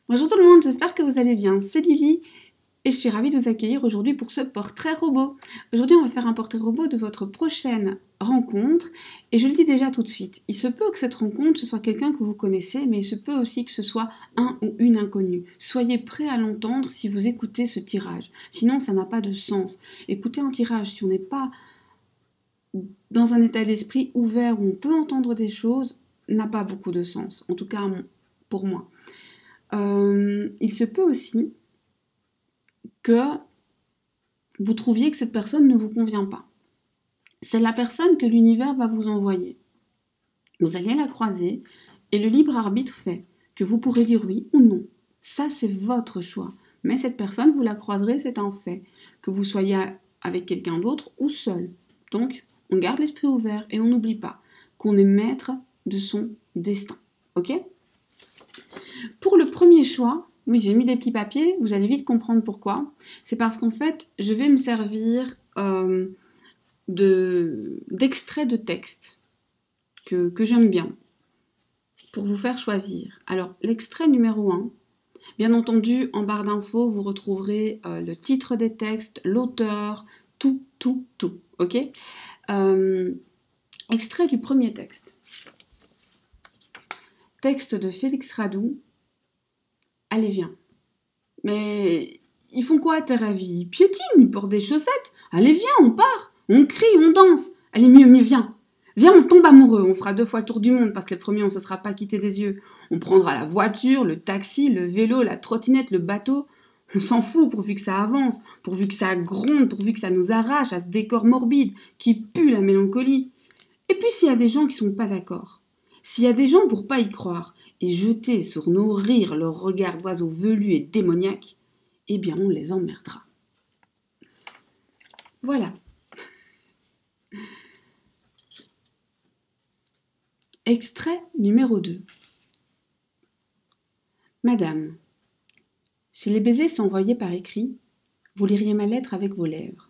Bonjour tout le monde, j'espère que vous allez bien. C'est Lily et je suis ravie de vous accueillir aujourd'hui pour ce portrait robot. Aujourd'hui, on va faire un portrait robot de votre prochaine rencontre et je le dis déjà tout de suite. Il se peut que cette rencontre, ce soit quelqu'un que vous connaissez, mais il se peut aussi que ce soit un ou une inconnue. Soyez prêts à l'entendre si vous écoutez ce tirage. Sinon, ça n'a pas de sens. Écouter un tirage si on n'est pas dans un état d'esprit ouvert où on peut entendre des choses n'a pas beaucoup de sens. En tout cas, pour moi. Il se peut aussi que vous trouviez que cette personne ne vous convient pas. C'est la personne que l'univers va vous envoyer. Vous allez la croiser et le libre arbitre fait que vous pourrez dire oui ou non. Ça, c'est votre choix. Mais cette personne, vous la croiserez, c'est un fait. Que vous soyez avec quelqu'un d'autre ou seul. Donc, on garde l'esprit ouvert et on n'oublie pas qu'on est maître de son destin. Ok ? Pour le premier choix, oui, j'ai mis des petits papiers, vous allez vite comprendre pourquoi. C'est parce qu'en fait, je vais me servir d'extraits de texte que j'aime bien pour vous faire choisir. Alors, l'extrait numéro 1, bien entendu, en barre d'infos, vous retrouverez le titre des textes, l'auteur, tout, ok ? Extrait du premier texte. Texte de Félix Radou. Allez, viens. Mais ils font quoi à ta avis? Ils piétinent, ils portent des chaussettes. Allez, viens, on part. On crie, on danse. Allez, mieux, viens. Viens, on tombe amoureux. On fera 2 fois le tour du monde parce que le premier, on ne se sera pas quitté des yeux. On prendra la voiture, le taxi, le vélo, la trottinette, le bateau. On s'en fout pourvu que ça avance, pourvu que ça gronde, pourvu que ça nous arrache à ce décor morbide qui pue la mélancolie. Et puis s'il y a des gens qui sont pas d'accord, s'il y a des gens pour pas y croire, et jeter sur nos rires leur regard d'oiseau velu et démoniaque, eh bien on les emmerdera. Voilà. Extrait numéro 2. Madame, si les baisers s'envoyaient par écrit, vous liriez ma lettre avec vos lèvres.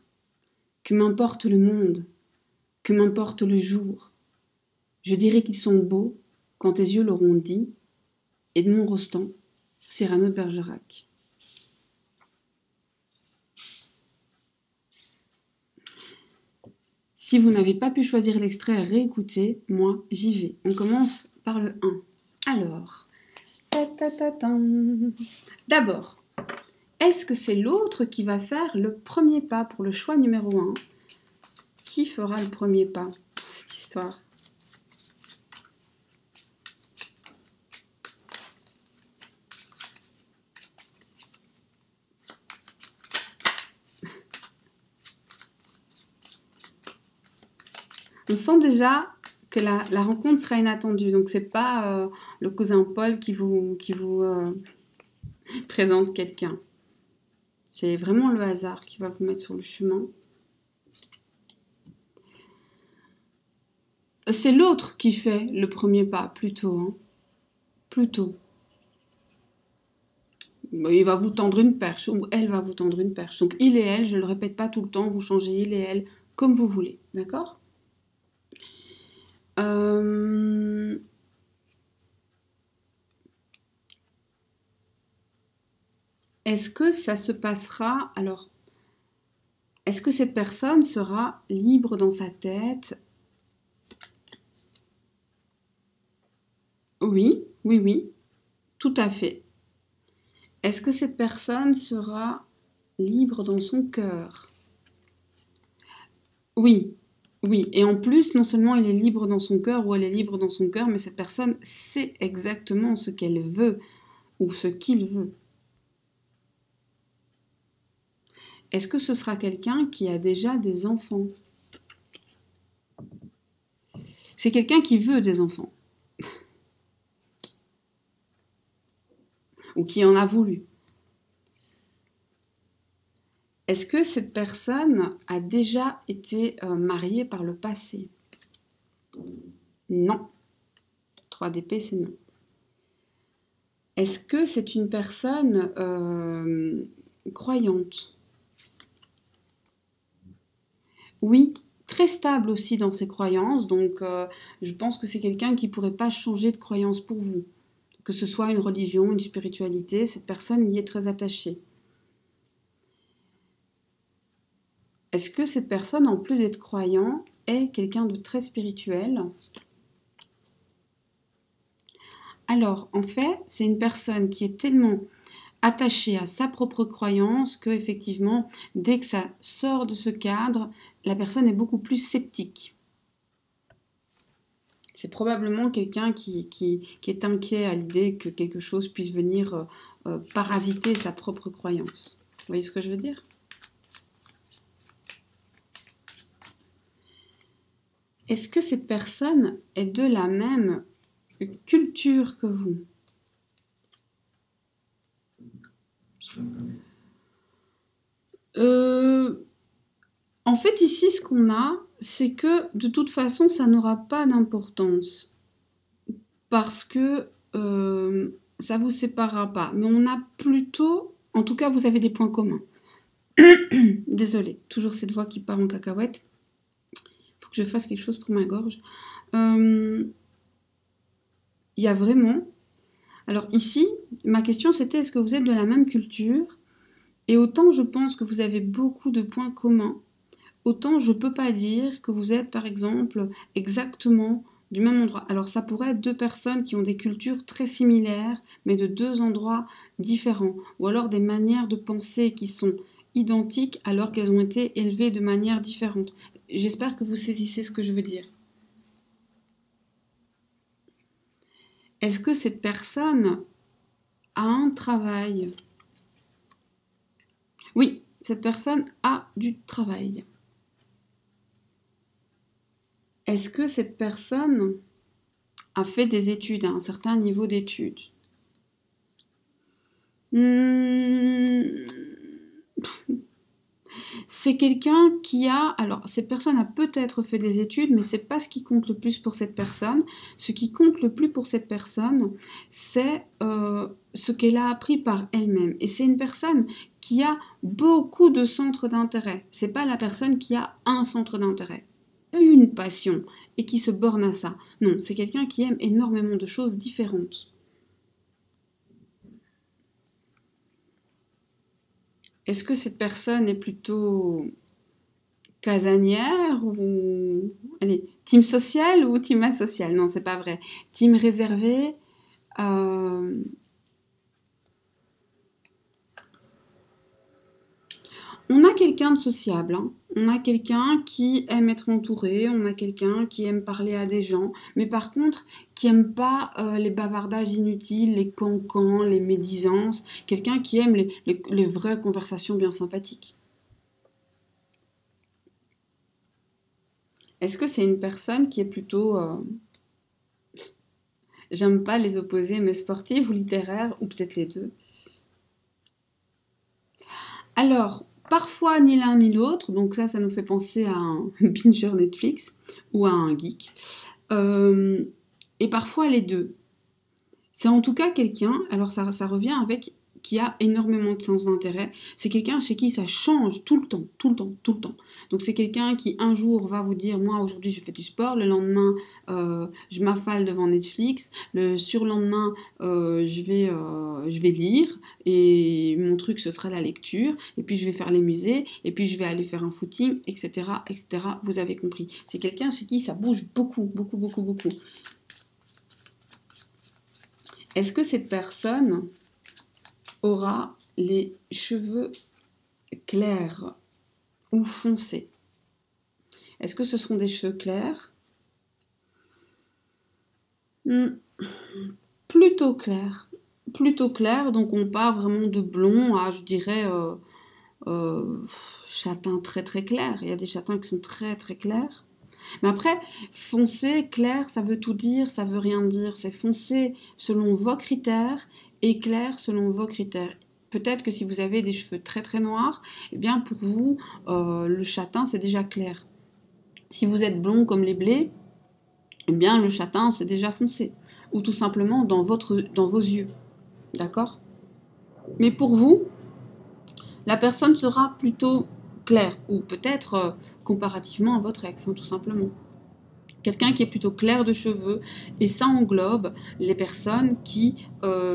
Que m'importe le monde, que m'importe le jour, je dirai qu'ils sont beaux quand tes yeux l'auront dit. Edmond Rostand, Cyrano de Bergerac. Si vous n'avez pas pu choisir l'extrait, réécoutez, moi j'y vais. On commence par le 1. Alors, d'abord, est-ce que c'est l'autre qui va faire le premier pas pour le choix numéro 1? Qui fera le premier pas, cette histoire? On sent déjà que la rencontre sera inattendue. Donc, c'est pas le cousin Paul qui vous présente quelqu'un. C'est vraiment le hasard qui va vous mettre sur le chemin. C'est l'autre qui fait le premier pas, plutôt. Hein. Plutôt. Il va vous tendre une perche, ou elle va vous tendre une perche. Donc, il et elle, je ne le répète pas tout le temps, vous changez il et elle comme vous voulez. D'accord ? Est-ce que ça se passera... Alors, est-ce que cette personne sera libre dans sa tête? Oui, tout à fait. Est-ce que cette personne sera libre dans son cœur? Oui. Et en plus, non seulement il est libre dans son cœur ou elle est libre dans son cœur, mais cette personne sait exactement ce qu'elle veut ou ce qu'il veut. Est-ce que ce sera quelqu'un qui a déjà des enfants? C'est quelqu'un qui veut des enfants. Ou qui en a voulu. Est-ce que cette personne a déjà été mariée par le passé? Non. 3 d'épée, c'est non. Est-ce que c'est une personne croyante? Oui, très stable aussi dans ses croyances. Donc, je pense que c'est quelqu'un qui ne pourrait pas changer de croyance pour vous. que ce soit une religion, une spiritualité, cette personne y est très attachée. Est-ce que cette personne, en plus d'être croyant, est quelqu'un de très spirituel? Alors, en fait, c'est une personne qui est tellement attachée à sa propre croyance que, effectivement, dès que ça sort de ce cadre, la personne est beaucoup plus sceptique. C'est probablement quelqu'un qui est inquiet à l'idée que quelque chose puisse venir parasiter sa propre croyance. Vous voyez ce que je veux dire? Est-ce que cette personne est de la même culture que vous? En fait, ici, ce qu'on a, c'est que de toute façon, ça n'aura pas d'importance. Parce que ça ne vous séparera pas. Mais on a plutôt... En tout cas, vous avez des points communs. Désolée, toujours cette voix qui part en cacahuète. Il faut que je fasse quelque chose pour ma gorge. Il y a vraiment... Alors ici, ma question c'était, est-ce que vous êtes de la même culture? Et autant je pense que vous avez beaucoup de points communs, autant je ne peux pas dire que vous êtes, par exemple, exactement du même endroit. Alors ça pourrait être deux personnes qui ont des cultures très similaires, mais de deux endroits différents. Ou alors des manières de penser qui sont identiques alors qu'elles ont été élevées de manière différente. J'espère que vous saisissez ce que je veux dire. Est-ce que cette personne a un travail? Oui, cette personne a du travail. Est-ce que cette personne a fait des études, à un certain niveau d'études? C'est quelqu'un qui a... Alors, cette personne a peut-être fait des études, mais c'est pas ce qui compte le plus pour cette personne. Ce qui compte le plus pour cette personne, c'est ce qu'elle a appris par elle-même. Et c'est une personne qui a beaucoup de centres d'intérêt. C'est pas la personne qui a un centre d'intérêt, une passion, et qui se borne à ça. Non, c'est quelqu'un qui aime énormément de choses différentes. Est-ce que cette personne est plutôt casanière ou... Allez, team social ou team asocial? Non, c'est pas vrai. Team réservé. On a quelqu'un de sociable, hein. On a quelqu'un qui aime être entouré, on a quelqu'un qui aime parler à des gens, mais par contre, qui aime pas les bavardages inutiles, les cancans, les médisances, quelqu'un qui aime les vraies conversations bien sympathiques. Est-ce que c'est une personne qui est plutôt... J'aime pas les opposés, mais sportive ou littéraire, ou peut-être les deux? Alors, parfois ni l'un ni l'autre, donc ça nous fait penser à un binger Netflix ou à un geek. Et parfois les deux. C'est en tout cas quelqu'un, alors ça revient avec qui a énormément de sens d'intérêt. C'est quelqu'un chez qui ça change tout le temps, tout le temps, tout le temps. Donc c'est quelqu'un qui un jour va vous dire, moi aujourd'hui je fais du sport, le lendemain je m'affale devant Netflix, le surlendemain je vais lire, et mon truc ce sera la lecture, et puis je vais faire les musées, et puis je vais aller faire un footing, etc., etc. Vous avez compris. C'est quelqu'un chez qui ça bouge beaucoup, beaucoup, beaucoup, beaucoup. Est-ce que cette personne aura les cheveux clairs ou foncés? Est-ce que ce seront des cheveux clairs? Plutôt clairs. Plutôt clairs, donc on part vraiment de blond à, je dirais, châtain très très clair. Il y a des châtains qui sont très très clairs. Mais après, foncé, clair, ça veut tout dire, ça veut rien dire. C'est foncé selon vos critères et clair selon vos critères. Peut-être que si vous avez des cheveux très très noirs, eh bien pour vous, le châtain c'est déjà clair. Si vous êtes blond comme les blés, eh bien le châtain c'est déjà foncé. Ou tout simplement dans vos yeux. D'accord? Mais pour vous, la personne sera plutôt claire. Ou peut-être comparativement à votre ex, hein, tout simplement. quelqu'un qui est plutôt clair de cheveux, et ça englobe les personnes qui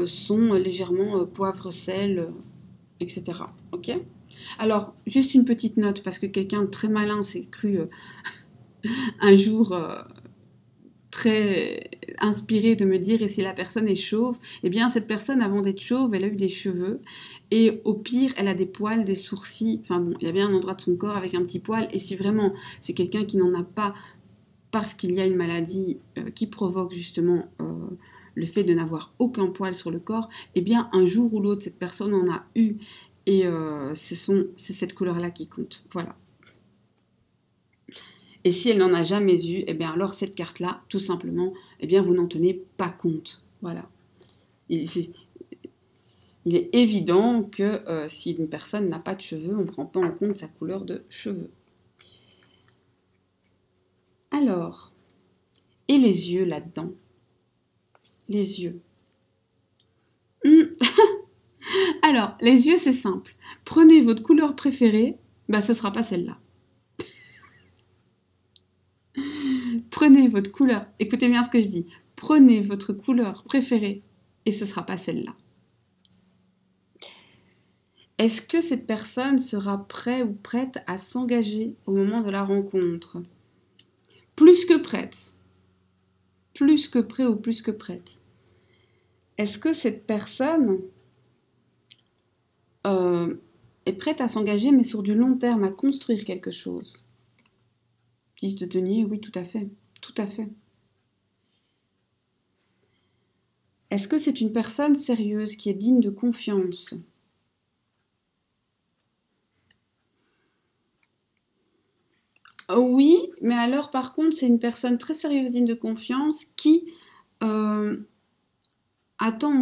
sont légèrement poivre, sel, etc. Ok? Alors, juste une petite note, parce que quelqu'un de très malin s'est cru un jour très inspiré de me dire, et si la personne est chauve, eh bien cette personne, avant d'être chauve, elle a eu des cheveux, et au pire, elle a des poils, des sourcils, enfin bon, il y a bien un endroit de son corps avec un petit poil, et si vraiment c'est quelqu'un qui n'en a pas, parce qu'il y a une maladie qui provoque justement le fait de n'avoir aucun poil sur le corps, eh bien un jour ou l'autre, cette personne en a eu, et c'est cette couleur-là qui compte, voilà. Et si elle n'en a jamais eu, eh bien alors cette carte-là, tout simplement, eh bien vous n'en tenez pas compte. Voilà. Il est évident que si une personne n'a pas de cheveux, on ne prend pas en compte sa couleur de cheveux. Alors, et les yeux là-dedans? Les yeux. Alors, les yeux, c'est simple. Prenez votre couleur préférée, bah ce ne sera pas celle-là. Prenez votre couleur, écoutez bien ce que je dis, prenez votre couleur préférée et ce ne sera pas celle-là. Est-ce que cette personne sera prête ou prête à s'engager au moment de la rencontre? Plus que prête. Plus que prêt ou plus que prête. Est-ce que cette personne est prête à s'engager mais sur du long terme, à construire quelque chose? 10 de denier, oui, tout à fait. Tout à fait. Est-ce que c'est une personne sérieuse qui est digne de confiance? Oui, mais alors par contre, c'est une personne très sérieuse, digne de confiance, qui attend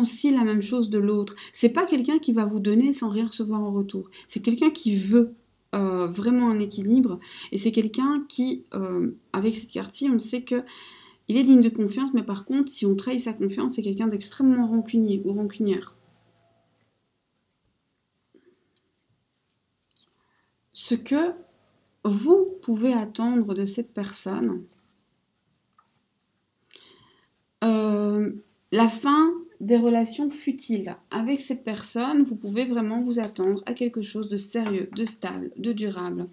aussi la même chose de l'autre. C'est pas quelqu'un qui va vous donner sans rien recevoir en retour. C'est quelqu'un qui veut vraiment un équilibre, et c'est quelqu'un qui, avec cette carte-ci, on sait que il est digne de confiance, mais par contre, si on trahit sa confiance, c'est quelqu'un d'extrêmement rancunier ou rancunière. Ce que vous pouvez attendre de cette personne, la fin des relations futiles. Avec cette personne, vous pouvez vraiment vous attendre à quelque chose de sérieux, de stable, de durable.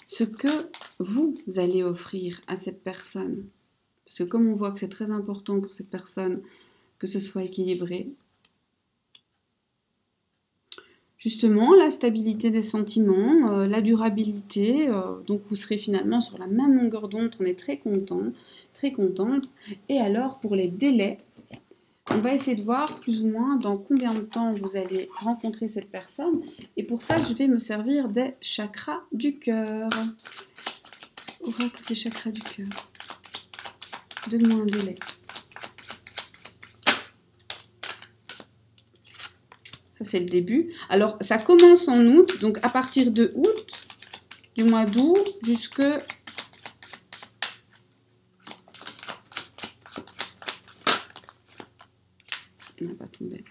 Ce que vous allez offrir à cette personne. Parce que comme on voit que c'est très important pour cette personne que ce soit équilibré, justement, la stabilité des sentiments, la durabilité, donc vous serez finalement sur la même longueur d'onde, on est très content, très contente. Et alors, pour les délais, on va essayer de voir plus ou moins dans combien de temps vous allez rencontrer cette personne. Et pour ça, je vais me servir des chakras du cœur. Oracle des chakras du cœur. Donne-moi un délai. Ça, c'est le début. Alors, ça commence en août, donc à partir de août, du mois d'août, jusque... Non, pas tombé.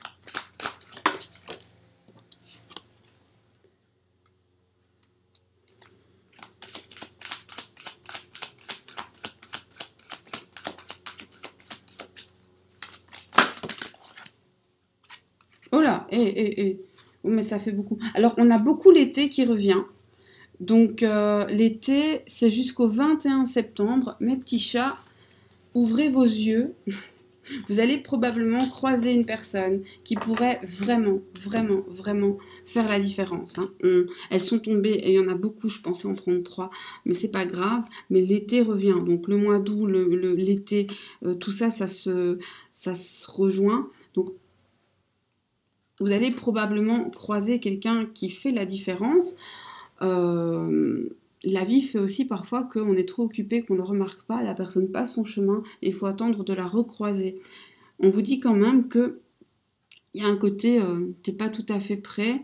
Oh là, oh, mais ça fait beaucoup. Alors, on a beaucoup l'été qui revient. Donc, l'été, c'est jusqu'au 21 septembre. Mes petits chats, ouvrez vos yeux. Vous allez probablement croiser une personne qui pourrait vraiment, vraiment, vraiment faire la différence. Hein. Elles sont tombées, et il y en a beaucoup, je pensais en prendre 3, mais c'est pas grave. Mais l'été revient, donc le mois d'août, l'été, tout ça, ça se rejoint. Donc, vous allez probablement croiser quelqu'un qui fait la différence. La vie fait aussi parfois qu'on est trop occupé, qu'on ne le remarque pas, la personne passe son chemin et il faut attendre de la recroiser. On vous dit quand même qu'il y a un côté, t'es pas tout à fait prêt,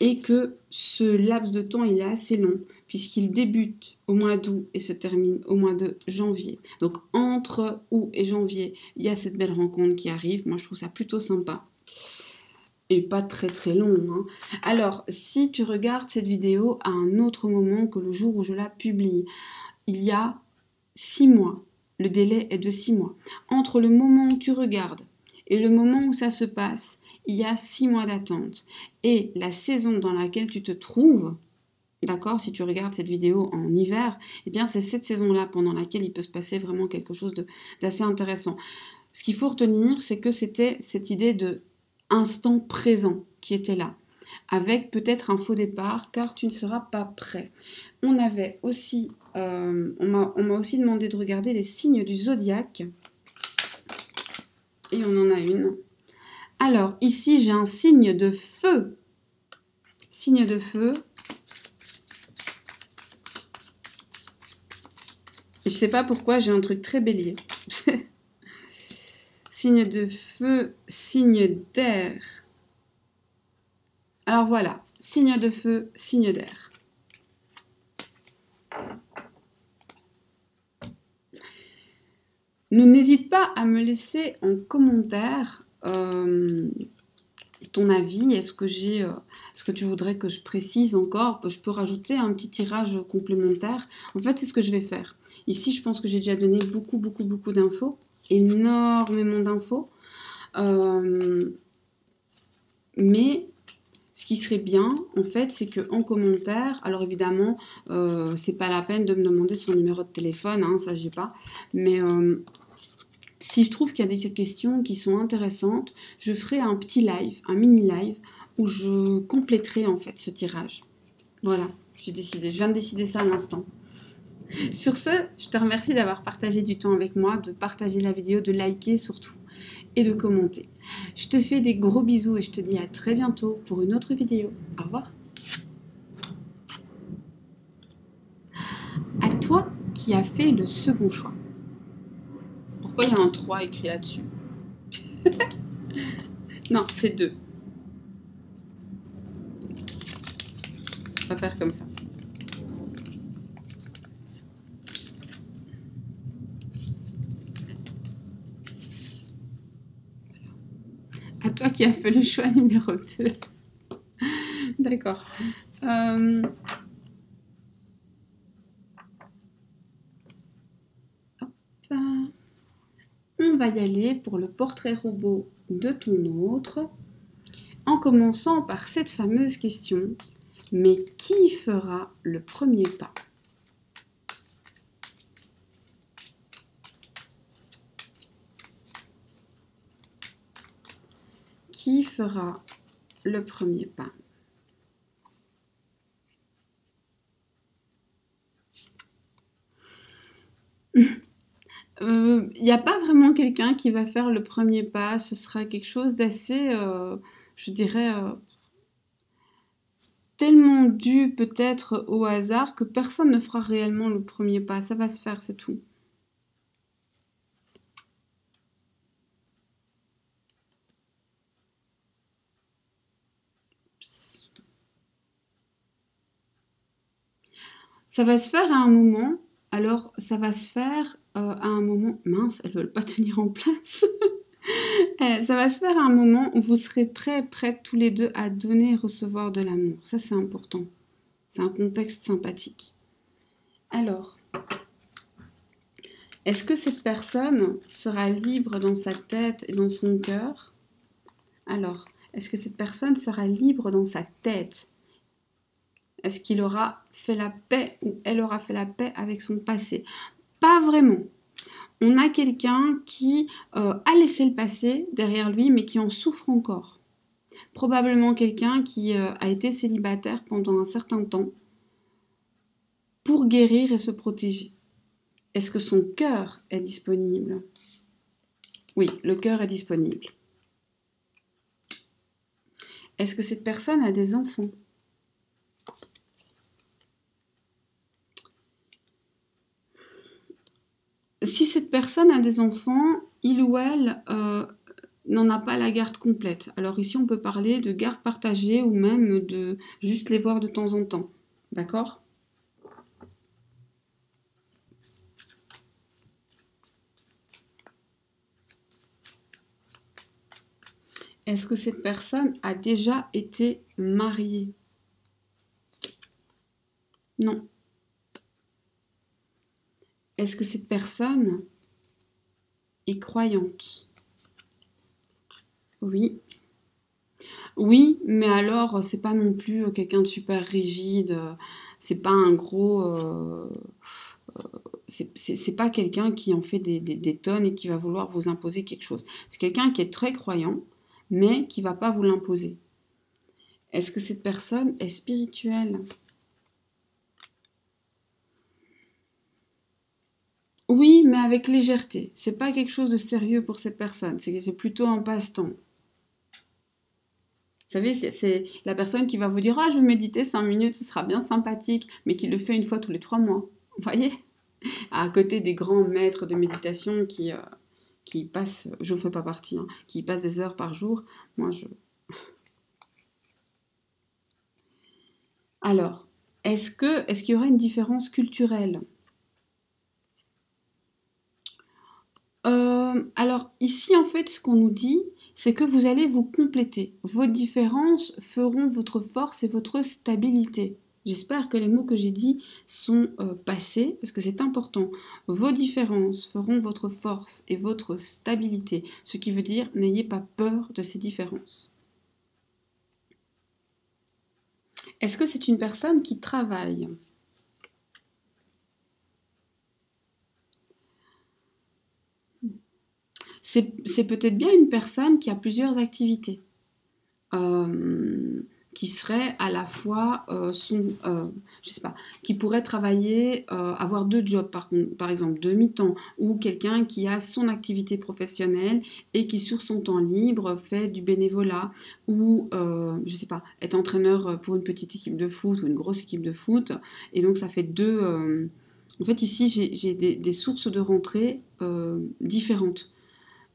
et que ce laps de temps, il est assez long, puisqu'il débute au mois d'août et se termine au mois de janvier. Donc entre août et janvier, il y a cette belle rencontre qui arrive. Moi, je trouve ça plutôt sympa. Et pas très très long. Hein. Alors, si tu regardes cette vidéo à un autre moment que le jour où je la publie, il y a 6 mois. Le délai est de 6 mois. Entre le moment où tu regardes et le moment où ça se passe, il y a 6 mois d'attente. Et la saison dans laquelle tu te trouves, d'accord, si tu regardes cette vidéo en hiver, eh bien c'est cette saison-là pendant laquelle il peut se passer vraiment quelque chose d'assez intéressant. Ce qu'il faut retenir, c'est que c'était cette idée de instant présent qui était là, avec peut-être un faux départ, car tu ne seras pas prêt. On avait aussi, on m'a aussi demandé de regarder les signes du zodiaque, et on en a une. Alors, ici, j'ai un signe de feu. Signe de feu. Et je sais pas pourquoi, j'ai un truc très bélier. Signe de feu, signe d'air. Alors voilà, signe de feu, signe d'air. N'hésite pas à me laisser en commentaire ton avis. Est-ce que tu voudrais que je précise encore? Je peux rajouter un petit tirage complémentaire. En fait, c'est ce que je vais faire. Ici, je pense que j'ai déjà donné beaucoup d'infos. Énormément d'infos. Mais ce qui serait bien, en fait, c'est qu'en commentaire, alors évidemment, c'est pas la peine de me demander son numéro de téléphone, hein, ça j'ai pas, mais si je trouve qu'il y a des questions qui sont intéressantes, je ferai un petit live, un mini live, où je compléterai en fait ce tirage. Voilà, je viens de décider ça à l'instant. Sur ce, je te remercie d'avoir partagé du temps avec moi, de partager la vidéo, de liker surtout, et de commenter. Je te fais des gros bisous et je te dis à très bientôt pour une autre vidéo. Au revoir. À toi qui as fait le second choix. Pourquoi il y a un 3 écrit là-dessus? Non, c'est 2. On va faire comme ça. À toi qui as fait le choix numéro 2. D'accord. On va y aller pour le portrait robot de ton autre, en commençant par cette fameuse question. Mais qui fera le premier pas? Qui fera le premier pas? Il n'y a pas vraiment quelqu'un qui va faire le premier pas. Ce sera quelque chose d'assez, je dirais, tellement dû peut-être au hasard que personne ne fera réellement le premier pas. Ça va se faire, c'est tout. Ça va se faire à un moment. Alors, ça va se faire à un moment... Mince, elles ne veulent pas tenir en place. Ça va se faire à un moment où vous serez prêts tous les deux à donner et recevoir de l'amour. Ça, c'est important. C'est un contexte sympathique. Alors, est-ce que cette personne sera libre dans sa tête et dans son cœur? Alors, est-ce que cette personne sera libre dans sa tête? Est-ce qu'il aura fait la paix ou elle aura fait la paix avec son passé? Pas vraiment. On a quelqu'un qui a laissé le passé derrière lui, mais qui en souffre encore. Probablement quelqu'un qui a été célibataire pendant un certain temps pour guérir et se protéger. Est-ce que son cœur est disponible? Oui, le cœur est disponible. Est-ce que cette personne a des enfants? Si cette personne a des enfants, il ou elle n'en a pas la garde complète. Alors ici, on peut parler de garde partagée ou même de juste les voir de temps en temps. D'accord? Est-ce que cette personne a déjà été mariée? Non. Est-ce que cette personne est croyante? Oui. Oui, mais alors, c'est pas non plus quelqu'un de super rigide. C'est pas un gros. C'est pas quelqu'un qui en fait des tonnes et qui va vouloir vous imposer quelque chose. C'est quelqu'un qui est très croyant, mais qui va pas vous l'imposer. Est-ce que cette personne est spirituelle? Oui, mais avec légèreté. C'est pas quelque chose de sérieux pour cette personne. C'est plutôt un passe-temps. Vous savez, c'est la personne qui va vous dire: ah, je vais méditer 5 minutes, ce sera bien sympathique, mais qui le fait une fois tous les 3 mois. Vous voyez? À côté des grands maîtres de méditation qui passent, je ne fais pas partie, hein, qui passent des heures par jour. Moi, je. Alors, est-ce qu'il y aura une différence culturelle? Alors, ici, en fait, ce qu'on nous dit, c'est que vous allez vous compléter. Vos différences feront votre force et votre stabilité. J'espère que les mots que j'ai dits sont passés, parce que c'est important. Vos différences feront votre force et votre stabilité, ce qui veut dire n'ayez pas peur de ces différences. Est-ce que c'est une personne qui travaille? C'est peut-être bien une personne qui a plusieurs activités. Qui serait à la fois je sais pas, qui pourrait travailler, avoir 2 jobs par exemple, de mi-temps, ou quelqu'un qui a son activité professionnelle et qui sur son temps libre fait du bénévolat, ou je sais pas, est entraîneur pour une petite équipe de foot ou une grosse équipe de foot, et donc ça fait deux. En fait ici j'ai des sources de rentrée différentes.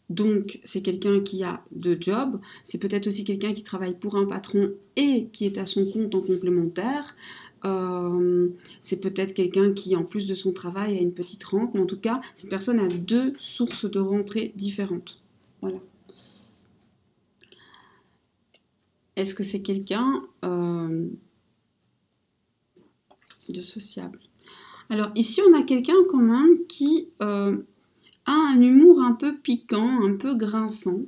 Donc, c'est quelqu'un qui a 2 jobs. C'est peut-être aussi quelqu'un qui travaille pour un patron et qui est à son compte en complémentaire. C'est peut-être quelqu'un qui, en plus de son travail, a une petite rente. Mais en tout cas, cette personne a 2 sources de rentrée différentes. Voilà. Est-ce que c'est quelqu'un de sociable? Alors, ici, on a quelqu'un quand même qui a un humour un peu piquant, un peu grinçant.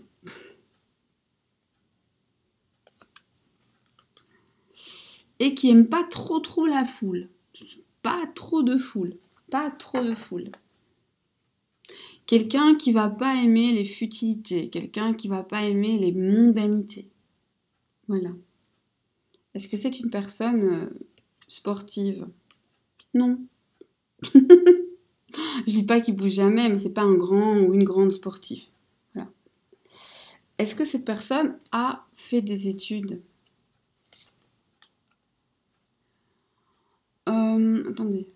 Et qui aime pas trop la foule. Pas trop de foule. Pas trop de foule. Quelqu'un qui va pas aimer les futilités. Quelqu'un qui va pas aimer les mondanités. Voilà. Est-ce que c'est une personne sportive? Non. Je dis pas qu'il bouge jamais, mais c'est pas un grand ou une grande sportive. Voilà. Est-ce que cette personne a fait des études? Attendez.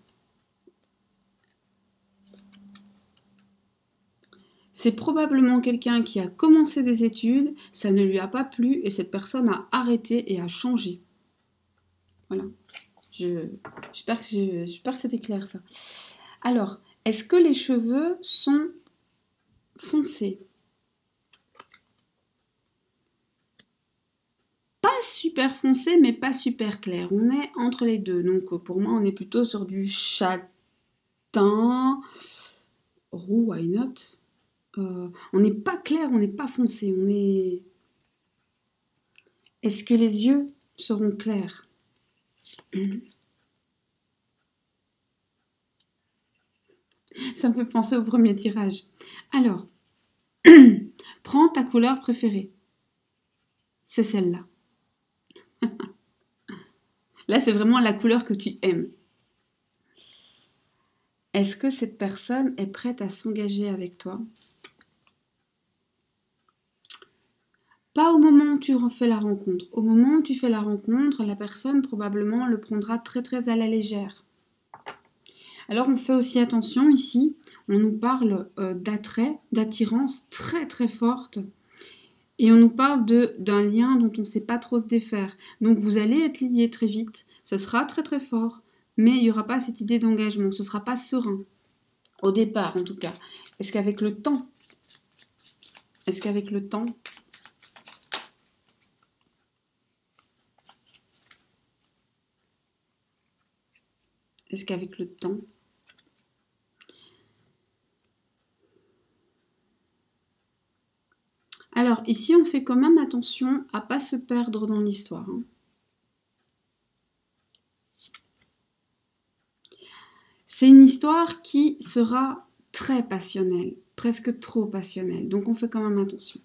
C'est probablement quelqu'un qui a commencé des études, ça ne lui a pas plu et cette personne a arrêté et a changé. Voilà. J'espère que c'était clair ça. Alors, est-ce que les cheveux sont foncés? Pas super foncé, mais pas super clair. On est entre les deux. Donc pour moi, on est plutôt sur du châtain. Roux, why not? On n'est pas clair, on n'est pas foncé. On est. Est-ce que les yeux seront clairs? Ça me fait penser au premier tirage. Alors, prends ta couleur préférée. C'est celle-là. Là, c'est vraiment la couleur que tu aimes. Est-ce que cette personne est prête à s'engager avec toi? Pas au moment où tu fais la rencontre. Au moment où tu fais la rencontre, la personne probablement le prendra très à la légère. Alors on fait aussi attention ici, on nous parle d'attrait, d'attirance très forte. Et on nous parle d'un lien dont on ne sait pas trop se défaire. Donc vous allez être liés très vite, ce sera très fort, mais il n'y aura pas cette idée d'engagement, ce ne sera pas serein. Au départ en tout cas. Est-ce qu'avec le temps, est-ce qu'avec le temps, est-ce qu'avec le temps, ici, on fait quand même attention à ne pas se perdre dans l'histoire. Hein. C'est une histoire qui sera très passionnelle, presque trop passionnelle. Donc, on fait quand même attention.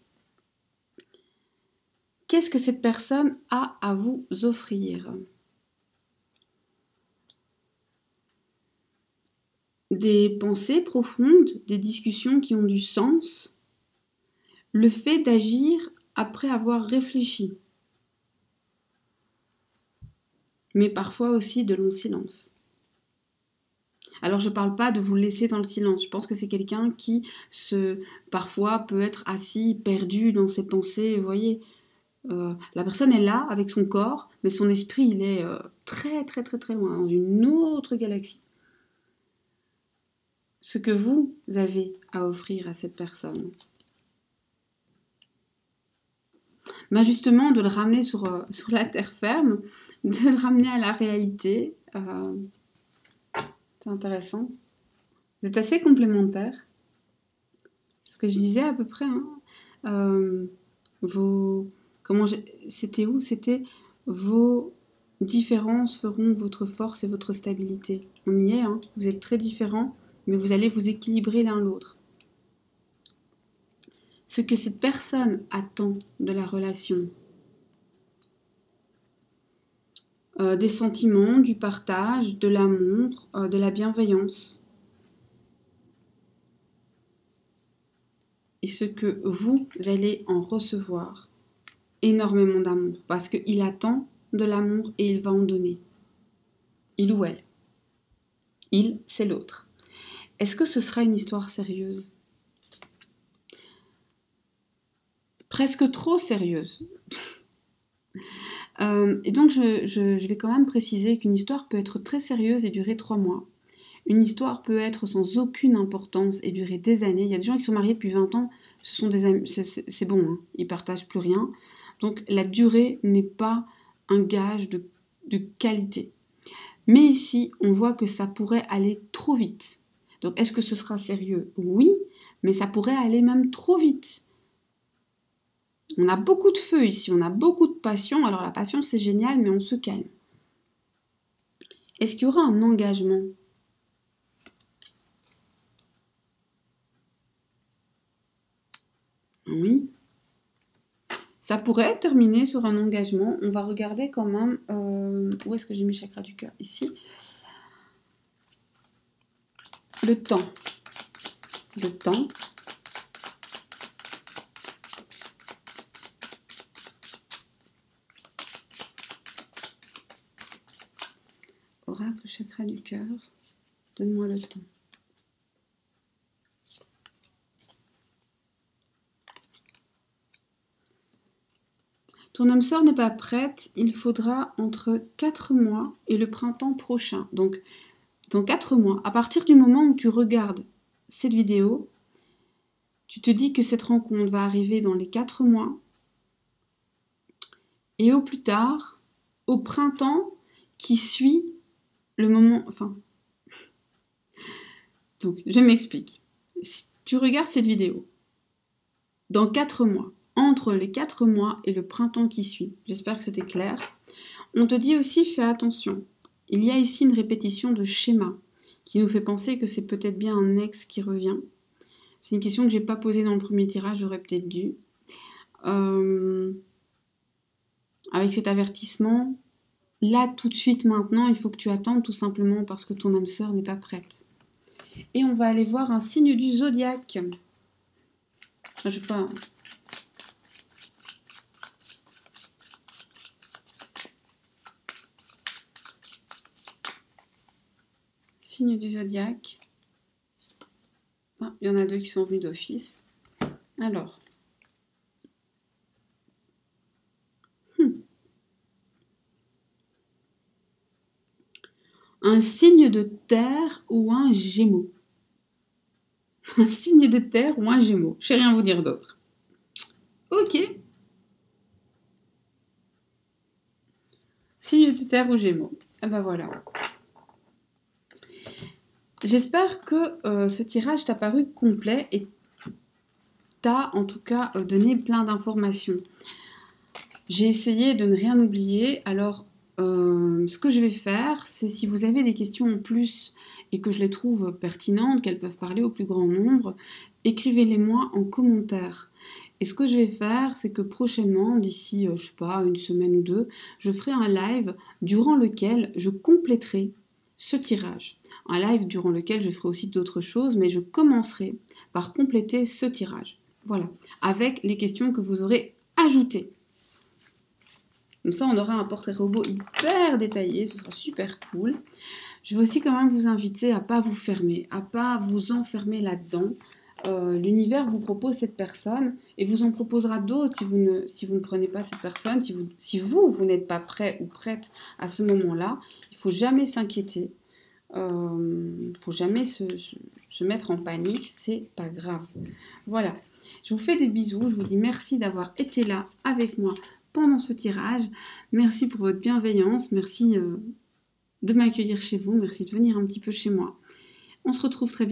Qu'est-ce que cette personne a à vous offrir? Des pensées profondes, des discussions qui ont du sens, le fait d'agir après avoir réfléchi, mais parfois aussi de longs silences. Alors je ne parle pas de vous laisser dans le silence, je pense que c'est quelqu'un qui parfois peut être assis, perdu dans ses pensées, vous voyez. La personne est là avec son corps, mais son esprit il est très très très très loin, dans une autre galaxie. Ce que vous avez à offrir à cette personne. Ben justement, de le ramener sur la terre ferme, de le ramener à la réalité. C'est intéressant. Vous êtes assez complémentaires. Ce que je disais à peu près. Hein. C'était où? C'était vos différences feront votre force et votre stabilité. On y est. Hein. Vous êtes très différents, mais vous allez vous équilibrer l'un l'autre. Ce que cette personne attend de la relation. Des sentiments, du partage, de l'amour, de la bienveillance. Et ce que vous allez en recevoir, énormément d'amour. Parce qu'il attend de l'amour et il va en donner. Il ou elle. Il, c'est l'autre. Est-ce que ce sera une histoire sérieuse? Presque trop sérieuse. Et donc je vais quand même préciser qu'une histoire peut être très sérieuse et durer 3 mois. Une histoire peut être sans aucune importance et durer des années. Il y a des gens qui sont mariés depuis 20 ans, ce sont des amis, c'est bon, hein, ils partagent plus rien. Donc la durée n'est pas un gage de qualité. Mais ici, on voit que ça pourrait aller trop vite. Donc est-ce que ce sera sérieux? Oui, mais ça pourrait aller même trop vite. On a beaucoup de feu ici, on a beaucoup de passion. Alors la passion, c'est génial, mais on se calme. Est-ce qu'il y aura un engagement? Oui. Ça pourrait terminer sur un engagement. On va regarder quand même... où est-ce que j'ai mis chakra du cœur? Ici. Le temps. Le temps. Oracle chakra du cœur. Donne-moi le temps. Ton âme sœur n'est pas prête, il faudra entre 4 mois et le printemps prochain. Donc, dans 4 mois, à partir du moment où tu regardes cette vidéo, tu te dis que cette rencontre va arriver dans les 4 mois. Et au plus tard, au printemps qui suit le moment... Enfin... Donc, je m'explique. Si tu regardes cette vidéo, dans 4 mois, entre les 4 mois et le printemps qui suit, j'espère que c'était clair, on te dit aussi fais attention. Il y a ici une répétition de schéma qui nous fait penser que c'est peut-être bien un ex qui revient. C'est une question que je n'ai pas posée dans le premier tirage, j'aurais peut-être dû. Avec cet avertissement, là tout de suite maintenant, il faut que tu attendes tout simplement parce que ton âme sœur n'est pas prête. Et on va aller voir un signe du zodiaque. Je sais pas... Signe du zodiaque. Ah, il y en a 2 qui sont venus d'office. Alors. Un signe de terre ou un gémeau. Un signe de terre ou un gémeau. Je sais rien vous dire d'autre. Ok. Signe de terre ou gémeau. Ah ben voilà. J'espère que ce tirage t'a paru complet et t'a en tout cas donné plein d'informations. J'ai essayé de ne rien oublier, alors ce que je vais faire, c'est si vous avez des questions en plus et que je les trouve pertinentes, qu'elles peuvent parler au plus grand nombre, écrivez-les-moi en commentaire. Et ce que je vais faire, c'est que prochainement, d'ici, je sais pas, une semaine ou deux, je ferai un live durant lequel je compléterai ce tirage. Un live durant lequel je ferai aussi d'autres choses, mais je commencerai par compléter ce tirage. Voilà, avec les questions que vous aurez ajoutées. Comme ça, on aura un portrait robot hyper détaillé, ce sera super cool. Je vais aussi quand même vous inviter à ne pas vous fermer, à ne pas vous enfermer là-dedans. L'univers vous propose cette personne et vous en proposera d'autres si vous ne prenez pas cette personne, si vous n'êtes pas prêt ou prête à ce moment-là. Il ne faut jamais s'inquiéter, il ne faut jamais se mettre en panique, c'est pas grave. Voilà, je vous fais des bisous, je vous dis merci d'avoir été là avec moi pendant ce tirage. Merci pour votre bienveillance, merci de m'accueillir chez vous, merci de venir un petit peu chez moi. On se retrouve très bientôt.